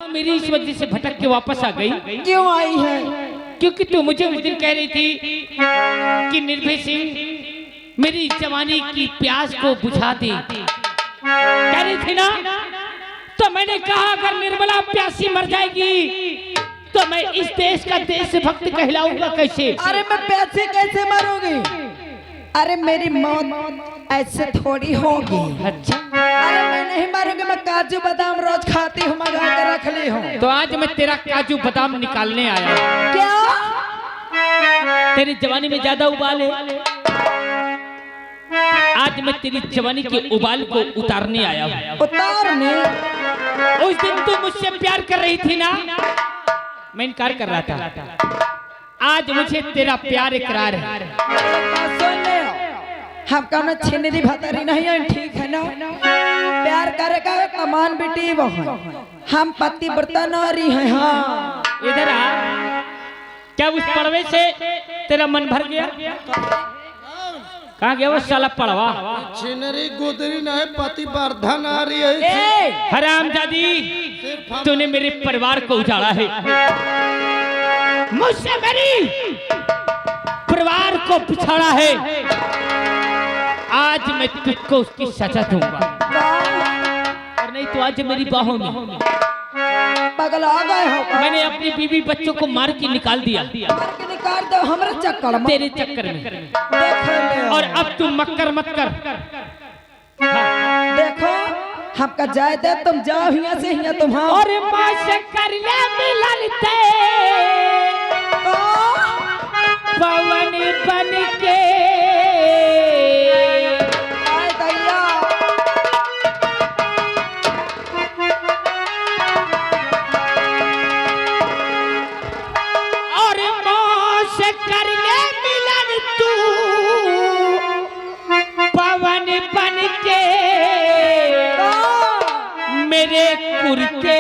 मेरी इस वजह से भटक के वापस आ गई। क्यों आई है? क्योंकि तू मुझे उस दिन कह रही थी कि निर्भय सिंह मेरी जवानी की प्यास को बुझा दे, कह रही थी ना। तो मैंने कहा अगर निर्मला प्यासी मर जाएगी तो मैं इस देश का देशभक्त कहलाऊंगा कैसे? अरे मैं प्यासी कैसे मरूंगी? अरे मेरी मौत ऐसे थोड़ी होगी। अच्छा, अरे मैं नहीं मरूंगी, मैं काजू बादाम रोज खाती हूँ, मंगा के रख ली हूँ। तो आज मैं तेरा काजू बादाम निकालने आया हूँ। क्या? तेरी जवानी में ज्यादा उबाल है, आज मैं तेरी जवानी के उबाल को उतारने आया हूँ। उतारने? उस दिन तू मुझसे प्यार कर रही थी ना, मैं इनकार कर रहा था। आज मुझे तेरा प्यार इकरार है। सुन ले, हम कम छिनरी भतरी नहीं है, ठीक है ना? प्यार करे का कमान बेटी वो है, हम पति व्रता नारी हैं। हाँ इधर आ। क्या उस पड़वे से तेरा मन भर गया? कहाँ गया वो साला पड़वा? छिनरी गुदरी नहीं, पति वर्धन आ रही है। हरामजादी, तूने मेरे परिवार को उजाड़ा है, मुझसे मेरी परिवार को पिछाड़ा है। आज मैं तुझको उसकी सजा दूंगा, और नहीं तो आज मेरी बाहों में। पागल आ गए हो? मैंने अपनी बीवी बच्चों को मार के निकाल दिया, मार के निकाल दो हमारे चक्कर में, तेरे चक्कर में। देख ले। और अब तू मक्कर मत कर। देखो हमका जाए दे, तुम जाओ यहाँ से, यहाँ तुम। हाँ और माँ से कर ले मिलते पवन बन के। आए दैया। और माँ से कर ले मिलन तू पवन बन के, मेरे कुर्ते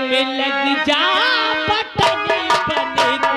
में लग जा बटन बन के।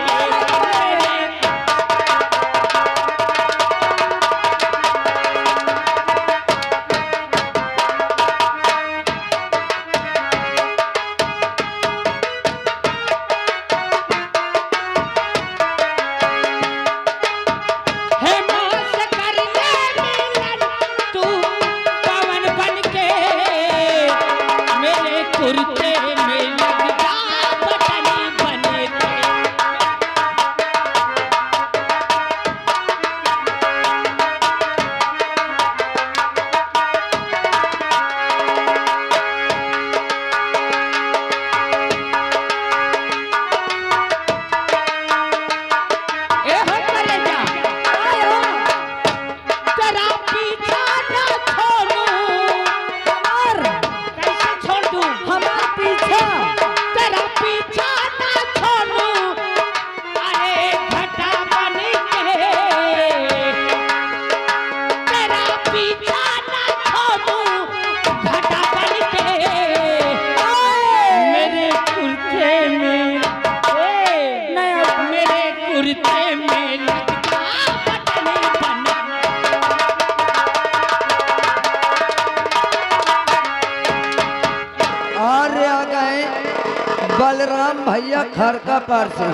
बलराम भैया खरका पार से।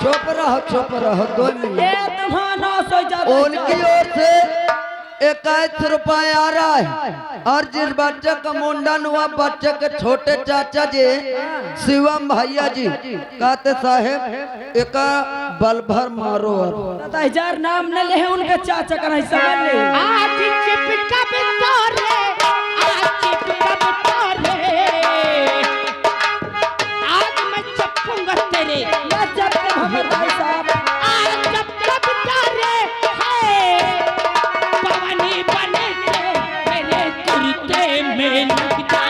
चुप रहो 2 मिनट। उनकी ओर से 21 रुपया आ रहा है, और जिस बच्चे का मुंडन हुआ बच्चे के छोटे चाचा जी शिवम भैया जी कहते साहेब एक बल भर मारो। 10,000 नाम न ले उनके चाचा का, नहीं समझ ले। आज चिपका बितोरे, आज चिपका बितोरे, आज मैं चपूंगा तेरे। मैं चप्पू हमें भाई साहब। आज चप्पा बितोरे है, पवनी बने के मेरे कुर्ते में लग जा।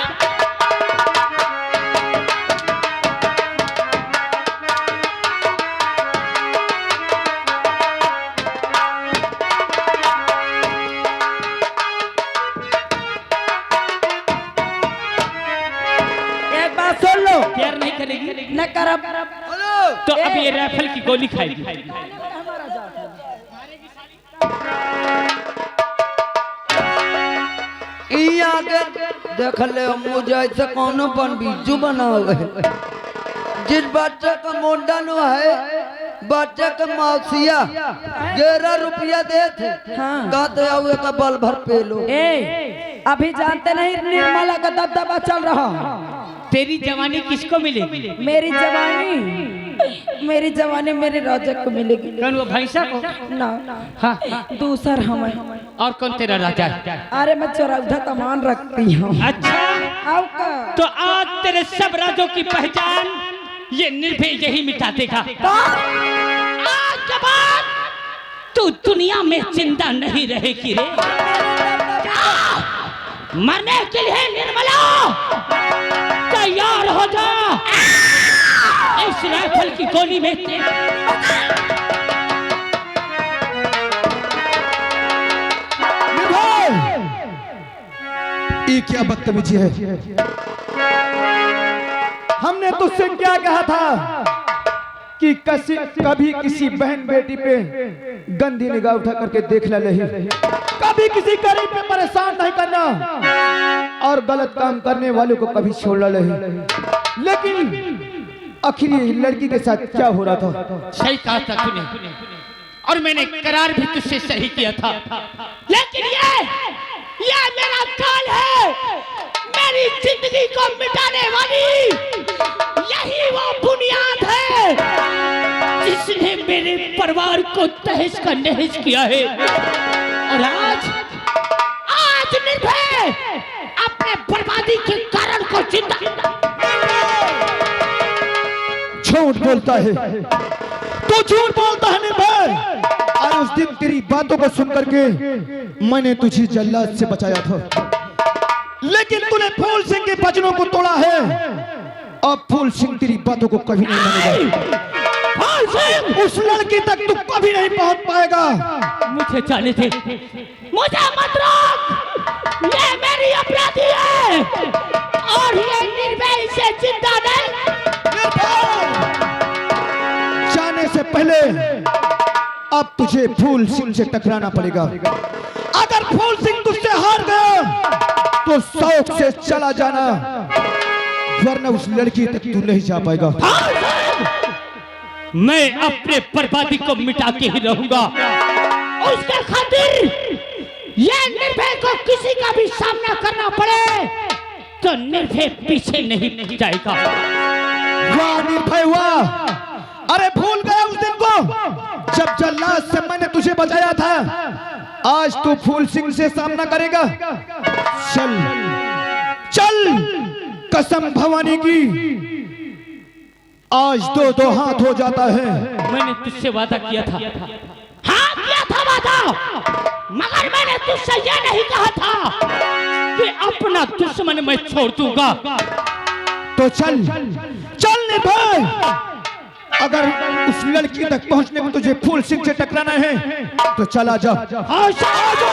प्यार नहीं करेगी न करब तो अब ये राइफल की गोली खाएगी। ई आगे देख ले मुझे ऐसे कौनो बन बीजू बना हुए जिस बच्चे का मुंडन हुआ है बच्चे का मौसिया 11 रुपया दे थे कहते हुए का बल भर पे लो। अभी जानते नहीं निर्मला का दबदबा चल रहा। तेरी जवानी किसको मिलेगी? मेरी जवानी मेरे राजा को मिलेगी। कौन वो भैंसा को? ना हाँ दूसर हमें। और कौन तेरा राजा है? अरे मैं चौराहा कमान रखती हूँ। अच्छा तो आज तेरे सब राजों की पहचान ये निर्भय यही मिटा देगा। आज के बाद तू दुनिया में जिंदा नहीं रहेगी रे। मरने के लिए निर्मला तैयार हो जा। इस राइफल की गोली में ये क्या बदतमीजी है? हमने तुझसे क्या कहा था कि कभी किसी बहन बेटी पे गंदी निगाह उठा करके देखना नहीं, कभी किसी गरीब पे परेशान नहीं करना और गलत काम करने वालों को कभी छोड़ना नहीं। लेकिन आखिर ये लड़की के साथ क्या हो रहा था? सही कहा था तूने और मैंने करार भी तुझसे सही किया था। लेकिन ये मेरा काल है, मेरी जिंदगी को मिटाने वाली यही वो बुनियाद है जिसने मेरे परिवार को तहस का नहस किया है। और आज निर्भय अपने बर्बादी के कारण को जिंदा झूठ बोलता है, तू झूठ बोलता है निर्भय। और उस दिन तेरी बातों को सुनकर के मैंने तुझे जल्लाद से बचाया था, लेकिन तूने फूल सिंह के वचनों को तोड़ा है। अब फूल सिंह तेरी बातों को कभी नहीं मानेगा। फूल सिंह उस लड़की तक तू कभी नहीं पहुंच पाएगा। मुझे जाने दे, मुझे मत रोक। ये मेरी अपराधी है और ये निर्भय से जिंदा नहीं। जाने से पहले अब तुझे फूल सिंह से टकराना पड़ेगा। अगर फूल सिंह तुझसे हार गया तो शौक से चला जाना, वरना उस लड़की तक तू नहीं जा पाएगा। मैं अपने बर्बादी को मिटा के ही रहूंगा। उसके खातिर ये निर्भय को किसी का भी सामना करना पड़े तो निर्भय पीछे नहीं जाएगा। वाह निर्भय वाह! अरे भूल गया उस दिन को जब जल्लाद से मैंने तुझे बचाया था। आज तू फूल सिंह से सामना करेगा। चल चल, कसम भवानी की, आज दो हाथ हो जाता है। मैंने तुझसे वादा किया था, हाँ किया था वादा, मगर मैंने तुझसे यह नहीं कहा था कि अपना दुश्मन मैं छोड़ दूंगा। तो चल चल निर्भय, अगर उस लड़की तक पहुंचने में तुझे फूल सिंह से टकराना है तो चला जा। हाँ चला जा।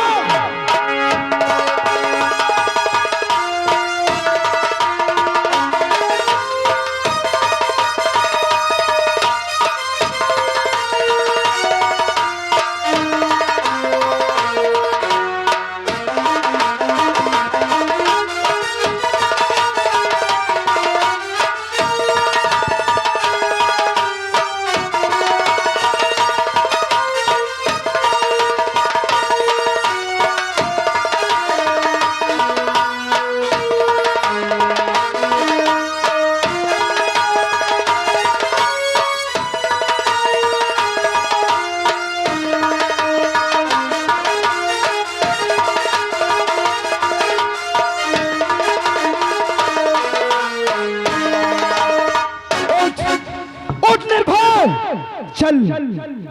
चल,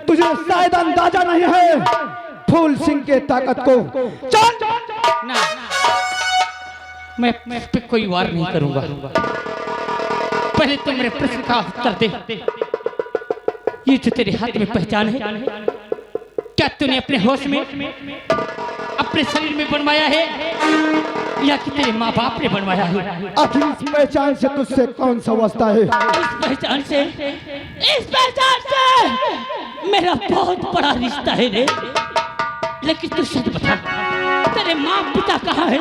तुझे शायद अंदाजा नहीं है फूल सिंह के ताकत को। चल ना, मैं पे कोई वार नहीं करूंगा। पहले तुम मेरे प्रश्न का उत्तर दे। ये जो तेरे हाथ में पहचान है, क्या तूने अपने होश में अपने शरीर में बनवाया है या कि तेरे माँ बाप ने बनवाया है? आखिर इस पहचान से तुझसे कौन सा वास्ता है? इस पहचान से मेरा बहुत बड़ा रिश्ता है रे। लेकिन तू सच बता, तेरे माँ पिता कहाँ है?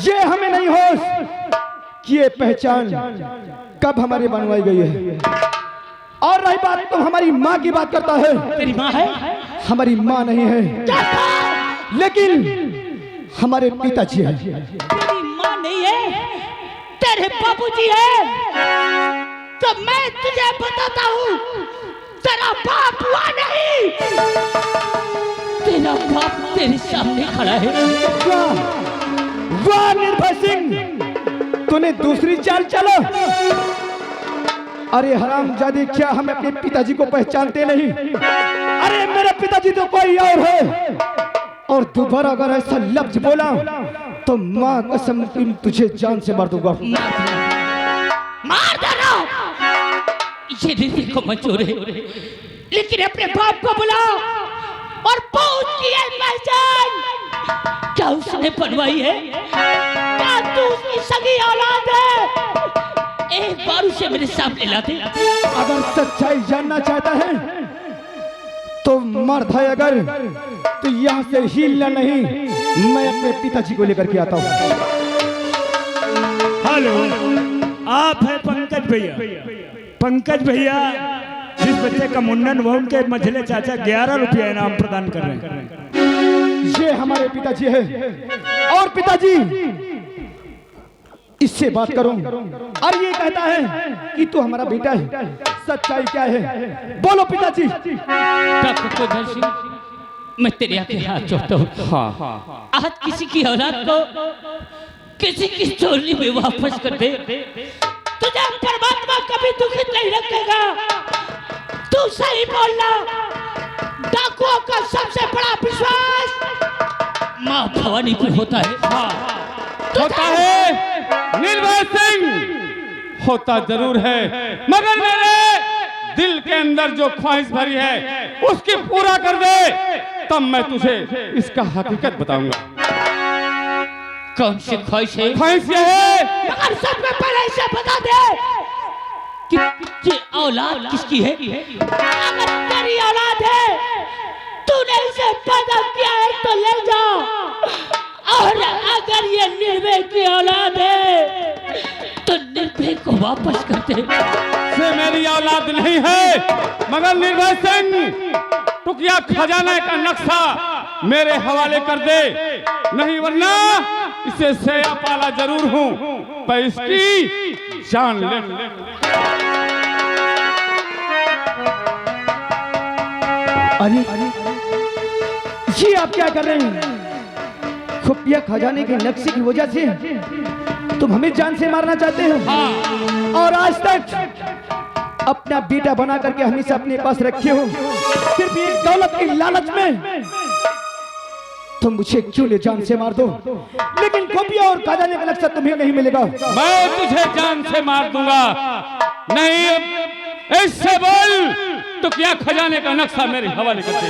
ये हमें नहीं होश कि ये पहचान कब हमारे बनवाई गई है। और रही बात तो हमारी माँ की बात करता है। तेरी माँ है? हमारी माँ नहीं है, लेकिन हमारे पिताजी है। तेरी माँ नहीं है, तेरे बाबूजी है। तो मैं तुझे बताता हूँ, तेरा बाप हुआ नहीं, तेरा बाप तेरे सामने खड़ा है। वाह निर्भय सिंह, तूने दूसरी चाल चला। अरे हरामजादी, क्या हम अपने पिताजी को पहचानते नहीं? अरे मेरे पिताजी तो कोई और है। और दोबारा अगर ऐसा लफ्ज बोला तो माँ कसम तुझे जान से मार दूंगा। मार देना। ये दिल को मंजूर है, लेकिन अपने बाप को बुलाओ और पूछ की है पहचान। क्या उसने बनवाई है? क्या तू उसकी सगी औलाद है? एक बार उसे मेरे सामने ला दे। अगर सच्चाई जानना चाहता है तो मर्द है, अगर तो यहाँ से हिलना नहीं। मैं अपने पिताजी को लेकर के आता हूँ। हेलो, आप हैं पंकज भैया? पंकज भैया जिस बच्चे का मुंडन हुआ उनके मझले चाचा 11 रुपया इनाम प्रदान कर रहे हैं। ये हमारे पिताजी है। और पिताजी इससे बात करो और ये कहता है कि तू हमारा बेटा है। सच्चाई क्या है? बोलो पिताजी। मैं तेरे आगे हाथ जोड़ता हूँ। हाँ। आज किसी की औलाद को किसी की चोरी में वापस कर दे, तुझे परमात्मा कभी दुखित नहीं रखेगा। तू सही बोलना। डाकुओं का सबसे बड़ा विश्वास माँ भवानी पे होता है। हाँ। होता है निर्भय सिंह, होता जरूर है, मगर मेरे दिल के अंदर जो ख्वाहिश भरी है उसकी पूरा कर दे, तब मैं तुझे इसका हकीकत बताऊंगा। कौन सी ख्वाहिश है? ख्वाहिश ये है, मगर सबसे पहले इसे बता दे कि ये औलाद किसकी है। अगर तेरी औलाद है, तूने इसे पैदा किया है तो ले जा। और अगर ये निर्भय की औलाद है तो निर्भय को वापस कर दे। से मेरी औलाद नहीं है, मगर निर्भय सिंह टुकिया खजाने का नक्शा मेरे हवाले कर दे, नहीं वरना इसे सेया पाला जरूर हूँ, पर इसकी जान ले। अरे ये आप क्या कर रहे हैं? खुफिया खजाने के नक्शे की वजह से तुम हमें जान से मारना चाहते हो। हाँ। और आज तक अपना बेटा बना करके हमेशा अपने पास रखे हो, सिर्फ एक दौलत की लालच में तुम मुझे क्यों ले जान से मार दो, लेकिन खुफिया और खजाने का नक्शा तुम्हें नहीं मिलेगा। मैं तुझे जान से मार दूंगा। नहीं, इससे बोल तो क्या खजाने का नक्शा मेरे हवाले कर दे।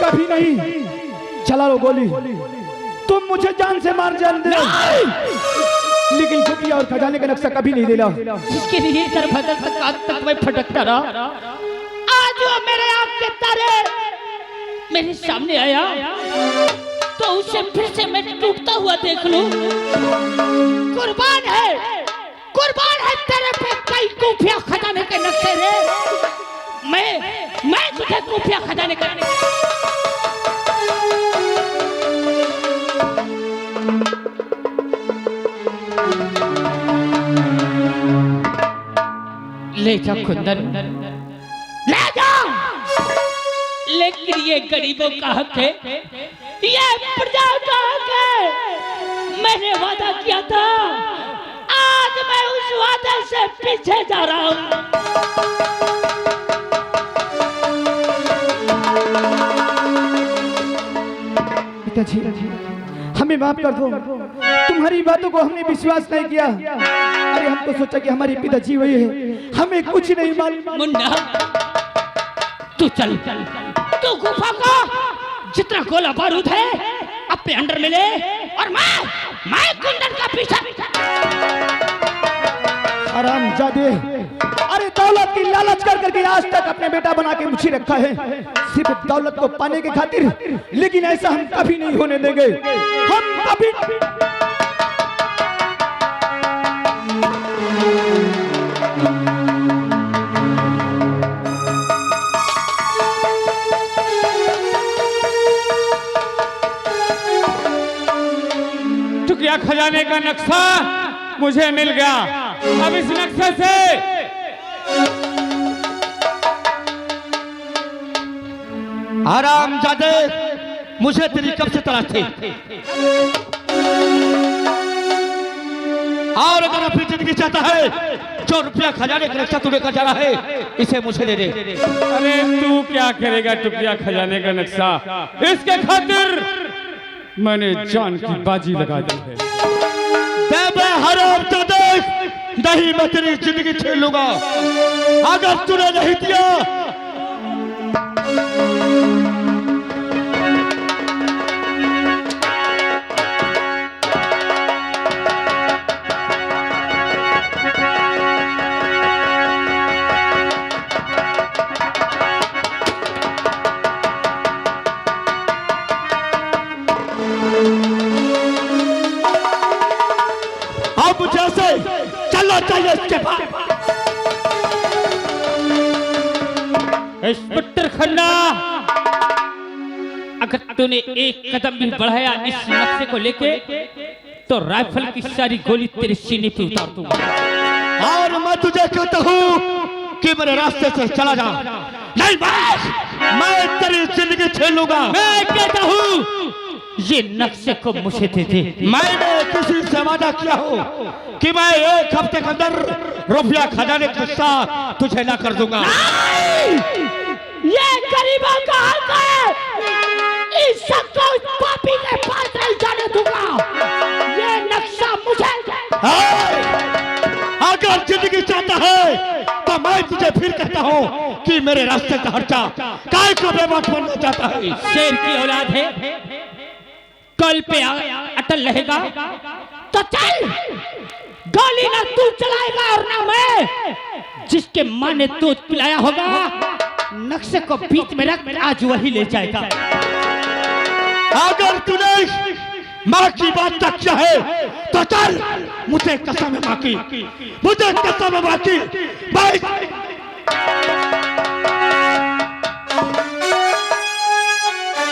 कभी नहीं। चला लो गोली, तुम मुझे जान से मार जान दे, लेकिन खुफिया और खजाने का नक्शा कभी नहीं देना। जिसके लिए कर भदर तक आज तक मैं भटकता रहा, आज वो मेरे आँख के तारे मेरे सामने आया तो उसे फिर से मैं टूटता हुआ देख लूं। कुर्बान है तेरे पे कई खुफिया खजाने के नक्शे रे। मैं तुझे खुफिया खजाने का ले जा कुंदन, ले जा। लेकिन ये गरीबों का हक है, ये प्रजा का हक है। मैंने वादा किया था, आज मैं उस वादे से पीछे जा रहा हूँ। पिताजी हमें माफ कर दो, तुम्हारी बातों को हमने विश्वास नहीं किया। अरे हम तो सोचा कि हमारे पिताजी वही है, हमें कुछ नहीं मालूम। मुन्ना तू चल, तू गुफा का जितना गोला बारूद है अपने अंडर में ले, और मैं कुंदन का पीछा। हरामजादे, अरे दौलत की लालच कर करके आज तक अपने बेटा बना के मुझे रखा है, सिर्फ दौलत को पाने के खातिर। लेकिन ऐसा हम कभी नहीं होने देंगे, हम कभी। खजाने का नक्शा मुझे मिल गया। अब इस नक्शे से आराम जादे, मुझे तेरी कब से तलाश थी। और अगर अपनी जिंदगी चाहता है, जो रुपया खजाने का नक्शा तू लेकर जा रहा है, इसे मुझे दे दे। अरे तू क्या करेगा टुकिया खजाने का नक्शा, इसके खातिर मैंने जान की बाजी लगा दी है। हराम जादे, नहीं मैं तेरी जिंदगी छीन लूंगा अगर तूने नहीं दिया। अब जैसे चलना चाहिए इसके पास। इंस्पेक्टर खन्ना, अगर तूने एक कदम भी बढ़ाया इस नक्शे को लेके तो राइफल की सारी गोली तेरे सीने पे उतार दूंगा। और मैं तुझे कहता हूँ कि मेरे रास्ते से चला जा, नहीं मैं तेरी जिंदगी छीन लूंगा। मैं कहता हूँ ये नक्शे को मुझे दे दे। मैंने किसी से वादा किया हो कि मैं 1 हफ्ते के अंदर रुपया खजाने के साथ तुझे ना कर दूंगा। ये गरीबों का हक है, इस सबको इस पापी के पास नहीं जाने दूंगा। ये नक्शा मुझे अगर जिंदगी चाहता है तो मैं तुझे फिर कहता हूँ कि मेरे रास्ते से हट जा। काय को बेवकूफ बनना चाहता है। शेर की औलाद है, कल पे अटल रहेगा तो चल, गोली ना तू चलाएगा और ना मैं। जिसके मां ने दूध पिलाया होगा, नक्शे को बीच में रख, आज वही ले जाएगा। अगर तूने माँ की बात तक चाहे तो चल, मुझे कसम है माँ की, मुझे कसम है माँ की।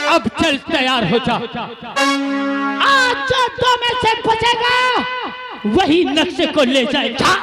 अब चल, तैयार हो जा। आज जो दो में से बचेगा वही नक्शे को ले जाएगा।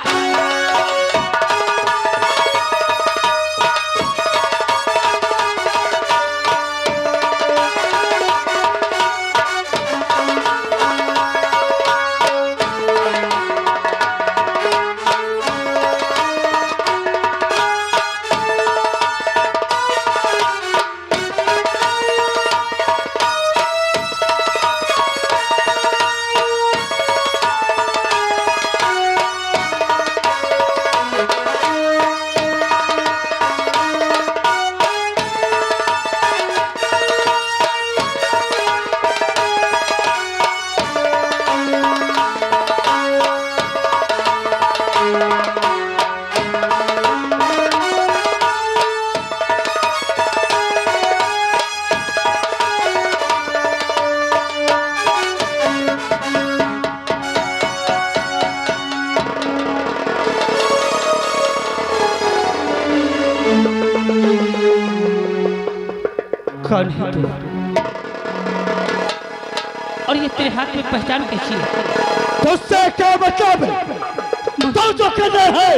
कौन है तू? और ये तेरे हाथ में पहचान कैसी है? तुझसे क्या मतलब है? तो जो करना है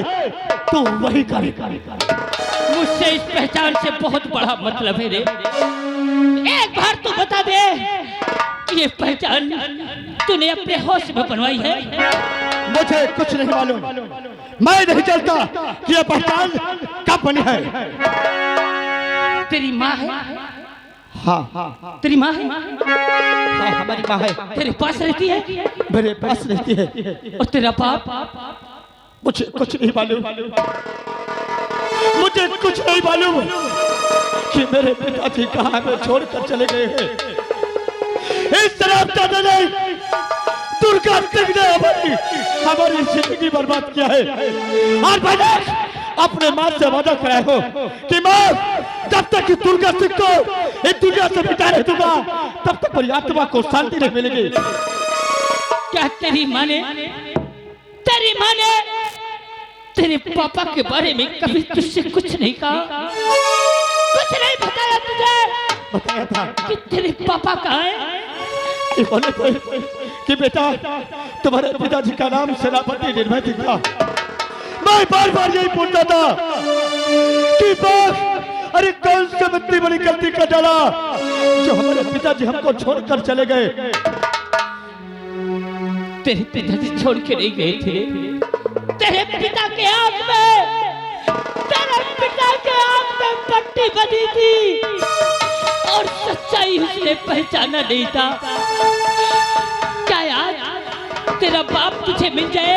तो वही करेगा। मुझसे इस पहचान से बहुत बड़ा मतलब है रे। एक बार तू बता दे कि ये पहचान तूने अपने होश में बनवाई है? मुझे कुछ नहीं मालूम, मैं नहीं जानता कि ये पहचान कब बनी है। तेरी माँ है? हाँ, तेरी माँ है? हाँ हमारी माँ है। तेरे पास रहती है? मेरे पास रहती है। और तेरा बाप? मुझे कुछ नहीं मालूम, मुझे कुछ नहीं मालूम कि मेरे पिताजी कहाँ हमें छोड़कर चले गए हैं। इस तरह दादा ने दुर्गा सिंह ने हमारी जिंदगी बर्बाद किया है। और मैंने अपने माँ से वादा कराया हो कि माँ जब तक दुर्गा सिंह को इस दुनिया से मिटा नहीं दूंगा तब तक मेरी आत्मा को शांति नहीं मिलेगी। क्या तेरी माँ ने तेरे पापा के बारे में कभी तुझसे कुछ नहीं कहा? कुछ नहीं बताया तुझे? बताया था कि तेरे पापा कहाँ हैं? कि बेटा तुम्हारे पिताजी का नाम सेनापति निर्भय सिंह था। मैं बार बार यही पूछता था कि बस अरे कौन सी इतनी बड़ी गलती कर डाला जो हमारे पिताजी हमको छोड़कर चले गए। तेरे पिताजी छोड़ के नहीं गए थे। तेरे पिता के आंख में पट्टी बनी थी और सच्चाई उसने पहचाना नहीं था। क्या यार तेरा बाप तुझे मिल जाए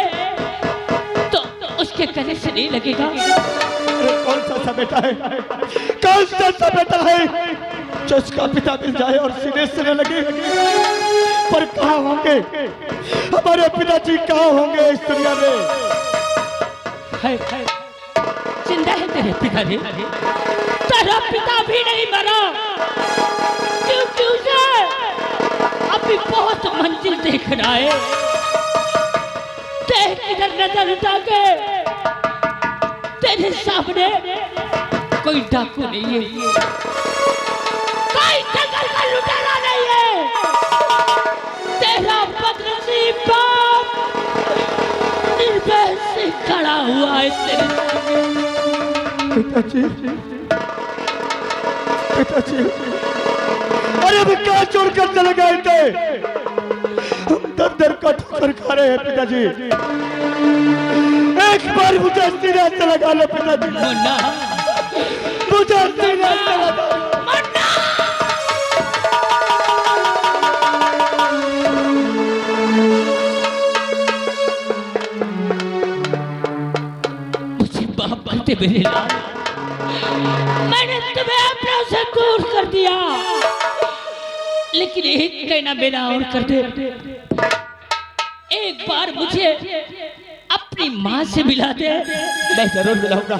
तो उसके गले से नहीं लगेगा? अरे कौन सा बेटा है, कौन सा बेटा है जो उसका पिता मिल जाए और सीने से न लगे? पर कहाँ होंगे हमारे पिताजी, कहाँ होंगे इस दुनिया में? है जिंदा है तेरे पिता रे, तेरा पिता भी नहीं मरा क्योंकि उसे अभी बहुत मंजिल देख रहा है। देख इधर नजर उठा के, तेरे सामने कोई डाकू नहीं है, कोई जंगल का लुटेरा नहीं है। तेरा बदनसीब बाप निर्भय से खड़ा हुआ है तेरे पिताजी, पिताजी, अरे अभी क्या छोड़कर चले गए थे? हम दर दर का ठोकर खा रहे हैं पिताजी। एक बार मुझे सीने से लगा लो पिताजी, मुन्ना, मुझे सीने से लगा लो। मुझे बाप बनते मेरे लाल, मैंने तुम्हें अपने से दूर कर दिया, लेकिन एक कहना मेरा और कर दे। एक बार मुझे अपनी माँ से मिला दे। मैं जरूर मिलाऊंगा।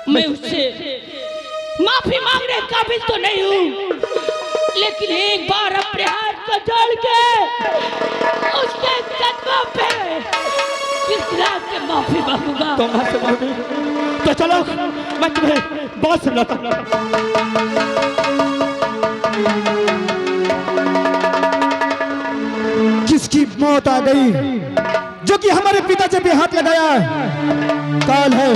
मैं उससे माफी मांगने काबिल तो नहीं हूँ, लेकिन एक बार अपने हाथ को जोड़ के उसके कदमों पे गिरा के माफी मांगूंगा। तो माँ से मांगी तो चलो मैं तुम्हें बात सुनाता हूँ। किसकी मौत आ गई जो कि हमारे पिताजी पे हाथ लगाया कौन है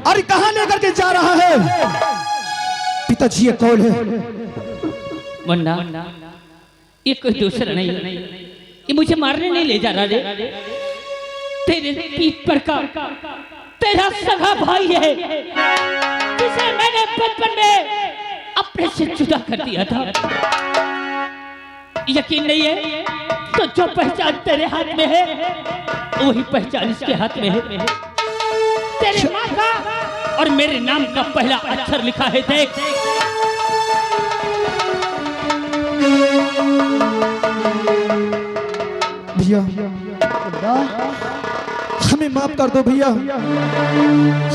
और कहां लेकर के जा रहा है? पिताजी ये कौन है? मुन्ना, ये कोई दूसरा नहीं, ये मुझे मारने नहीं ले जा रहा रे। तेरे पीठ पर का तेरा सगा भाई है जिसे मैंने बचपन में अपने से जुदा कर दिया था। यकीन नहीं है तो जो पहचान तेरे हाथ में है वही पहचान इसके हाथ में है। तेरे माँ का और मेरे नाम का पहला अक्षर लिखा है, देख। भैया हमें माफ कर दो भैया,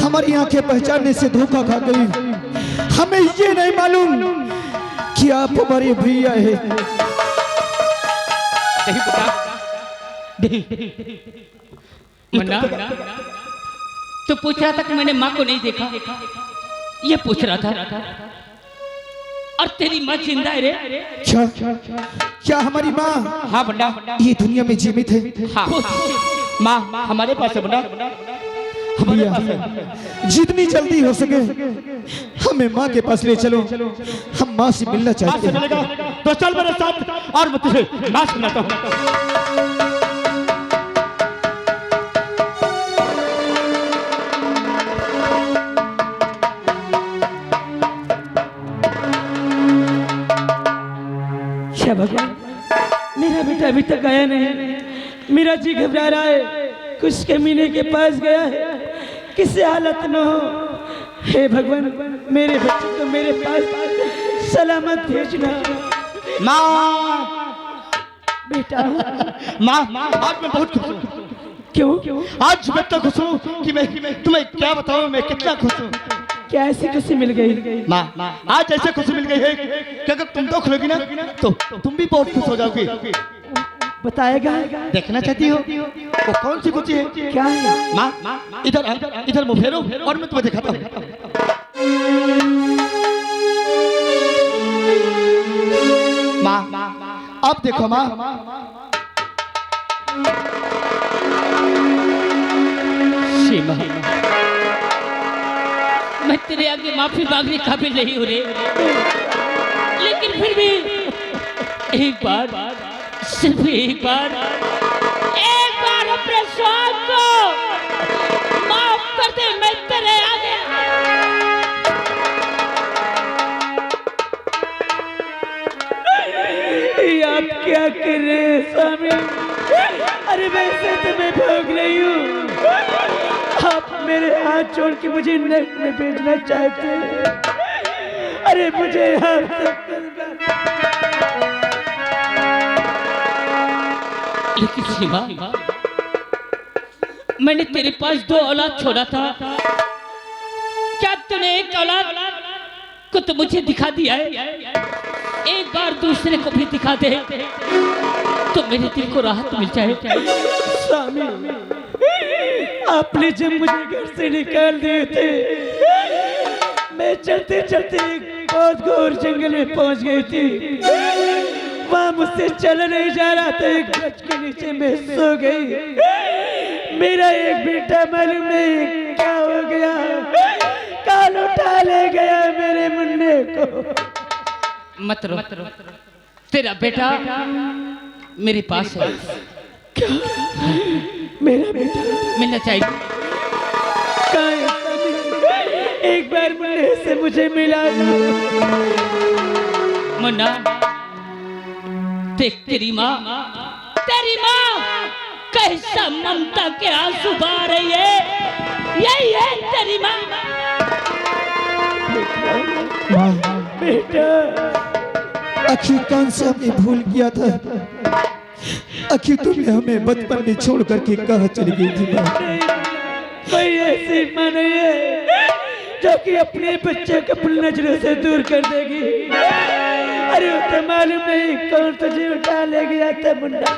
हमारी आंखें पहचानने से धोखा खा गई। हमें ये नहीं मालूम कि आप हमारे भैया है। मुन्ना, तो पूछ रहा था कि मैंने माँ को नहीं देखा, ये पूछ रहा था। और तेरी माँ जिंदा है रे? क्या हमारी माँ? हाँ बंडा, ये दुनिया में जीवित है? हाँ माँ हमारे पास है बंडा, हमारे पास है। जितनी जल्दी हो सके हमें माँ के पास ले चलो, हम माँ से मिलना चाहते हैं। तो चल मेरे साथ और मैं तुझे माँ सुनाता हूँ। भगवान, मेरा बेटा अभी तक आया नहीं, मेरा जी घबरा रहा है, कुछ कमीने के पास गया है, किसी हालत न हो। हे भगवान, मेरे बच्चे को मेरे पास सलामत भेजना। माँ, बेटा माँ आज मैं बहुत खुश हूँ। क्यों? आज मैं इतना खुश हूँ कि मैं तुम्हें क्या बताऊँ मैं कितना खुश हूँ। क्या ऐसी खुशी मिल गई? माँ आज ऐसे खुशी मिल गई है कि अगर तुम तो खुलोगी ना तो तुम भी बहुत खुश हो जाओगी। बताएगा? देखना चाहती हो वो कौन सी खुशी है? क्या है? माँ इधर मुँह फेरो और मैं तुम्हें दिखाता हूँ। माँ अब देखो माँ, सीमा, मैं तेरे आगे माफी मांगने काबिल नहीं हूँ रे, लेकिन फिर भी एक बार, सिर्फ एक बार अपने स्वाद को माफ कर दे। मैं तेरे आगे आप क्या कर रहे हैं स्वामी? अरे वैसे तो मैं भाग रही हूँ, आप मेरे हाथ छोड़ के मुझे नरक में भेजना चाहते हैं। अरे मुझे लेकिन सीमा, मैंने तेरे पास 2 औलाद छोड़ा था, क्या तूने एक औलाद को तो मुझे दिखा दिया है? एक बार दूसरे को भी दिखा दे तो मेरे दिल को राहत मिल जाए। स्वामी, आपने जब मुझे घर से निकाल दिए थे, मैं चलते चलते एक बहुत घोर जंगल में पहुंच गई थी। वहां मुझसे चल नहीं जा रहा था, एक गज के नीचे मैं सो गई। मेरा एक बेटा मालूम नहीं क्या हो गया, काल उठा ले गया मेरे मुन्ने को। मत रो, तेरा बेटा मेरे पास है। क्या? मेरा बेटा मिलना चाहिए। कहाँ है? एक बार मुन्ने से मुझे मिला। मुन्ना, देख तेरी माँ कैसा ममता के आंसू बहा रही है। यही है तेरी माँ। बेटा, आखिर कौन सा हमने भूल किया था? आखिर तुमने हमें बचपन में छोड़ करके कहाँ चली गई थी माँ? कोई ऐसी माँ नहीं है जो कि अपने बच्चे को अपनी नजरों से दूर कर देगी। अरे वो तो मालूम नहीं कौन तुझे उठा ले गया था मुन्ना।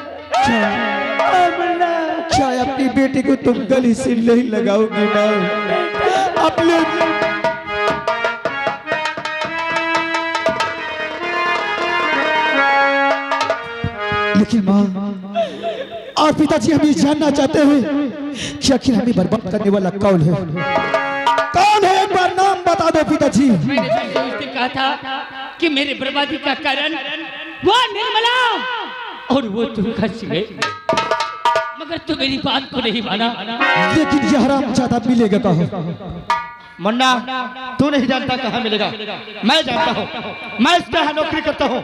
क्या अपनी बेटी को तुम गली से नहीं लगाओगी माँ? अपने लेकिन माँ और पिताजी, हम ये जानना चाहते हैं कि आखिर हमें बर्बाद करने वाला कौन है? कौन है? एक बार नाम बता दो पिताजी। मैंने तुझसे उस दिन कहा था कि मेरे बर्बादी का कारण वो निर्मला और वो तुम खर्च गए, मगर तू मेरी बात को नहीं माना। लेकिन यह हरामजादा मिलेगा कहाँ? मुन्ना, तू नहीं जानता कहाँ मिलेगा, मैं जानता हूँ। मैं इसके यहाँ नौकरी करता हूँ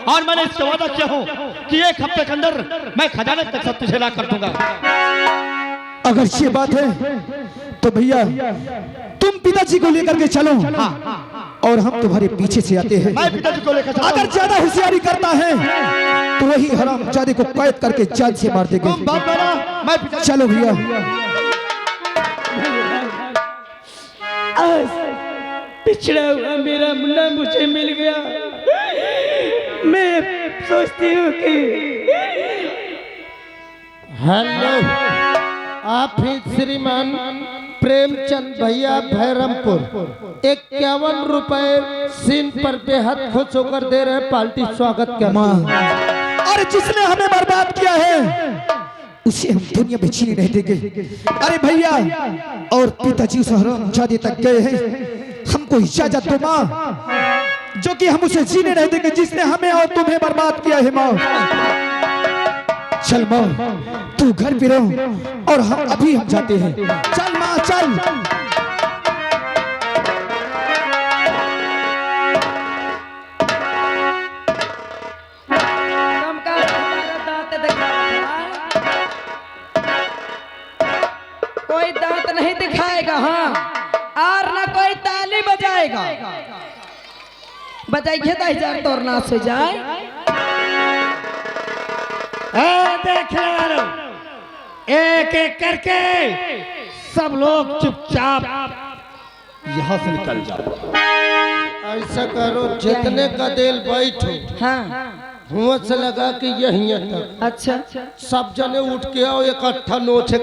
और मैंने इससे वादा किया हूँ कि 1 हफ्ते के अंदर मैं खजाने तक सब तुझे ला कर दूंगा। अगर ये बात है तो भैया तुम पिताजी को लेकर के चलो। और हम तुम्हारे पीछे से आते हैं। मैं पिताजी को लेकर चलता हूं। अगर ज्यादा होशियारी करता है तो वही हरामजादे को कैद करके जान से मार देंगे। तुम बाप बेटा, मैं पिताजी। चलो भैया। आज पिछड़ा हुआ मेरा मुन्ना मुझे मिल गया। मैं सोचती हूँ कि हेलो, आप ही श्रीमान प्रेमचंद भैया भैरमपुर 51 रुपए सीन पर बेहद खुश होकर दे रहे। पार्टी स्वागत कर। अरे जिसने हमें बर्बाद किया है उसे हम दुनिया में जीने नहीं देंगे। अरे भैया और पिताजी उस हरामजादे तक गए हैं, हमको इजाजत दो माँ, जो कि हम उसे जीने नहीं देंगे जिसने हमें और तुम्हें बर्बाद किया है माँ। चल माँ, तू घर पे रहो और हम अभी हम जाते हैं। चल माँ चल। कोई दांत नहीं दिखाएगा, हाँ, और ना कोई ताली बजाएगा। बजाइए 10,000 तोर नाश हो जाए। देख यारो, एक एक करके सब लोग चुपचाप यहाँ से निकल जाओ। ऐसा करो, जितने का दिल बैठो, हाँ, हुआ से लगा कि यहीं तक। अच्छा, सब जने उठ के आओ, इकट्ठा नोचे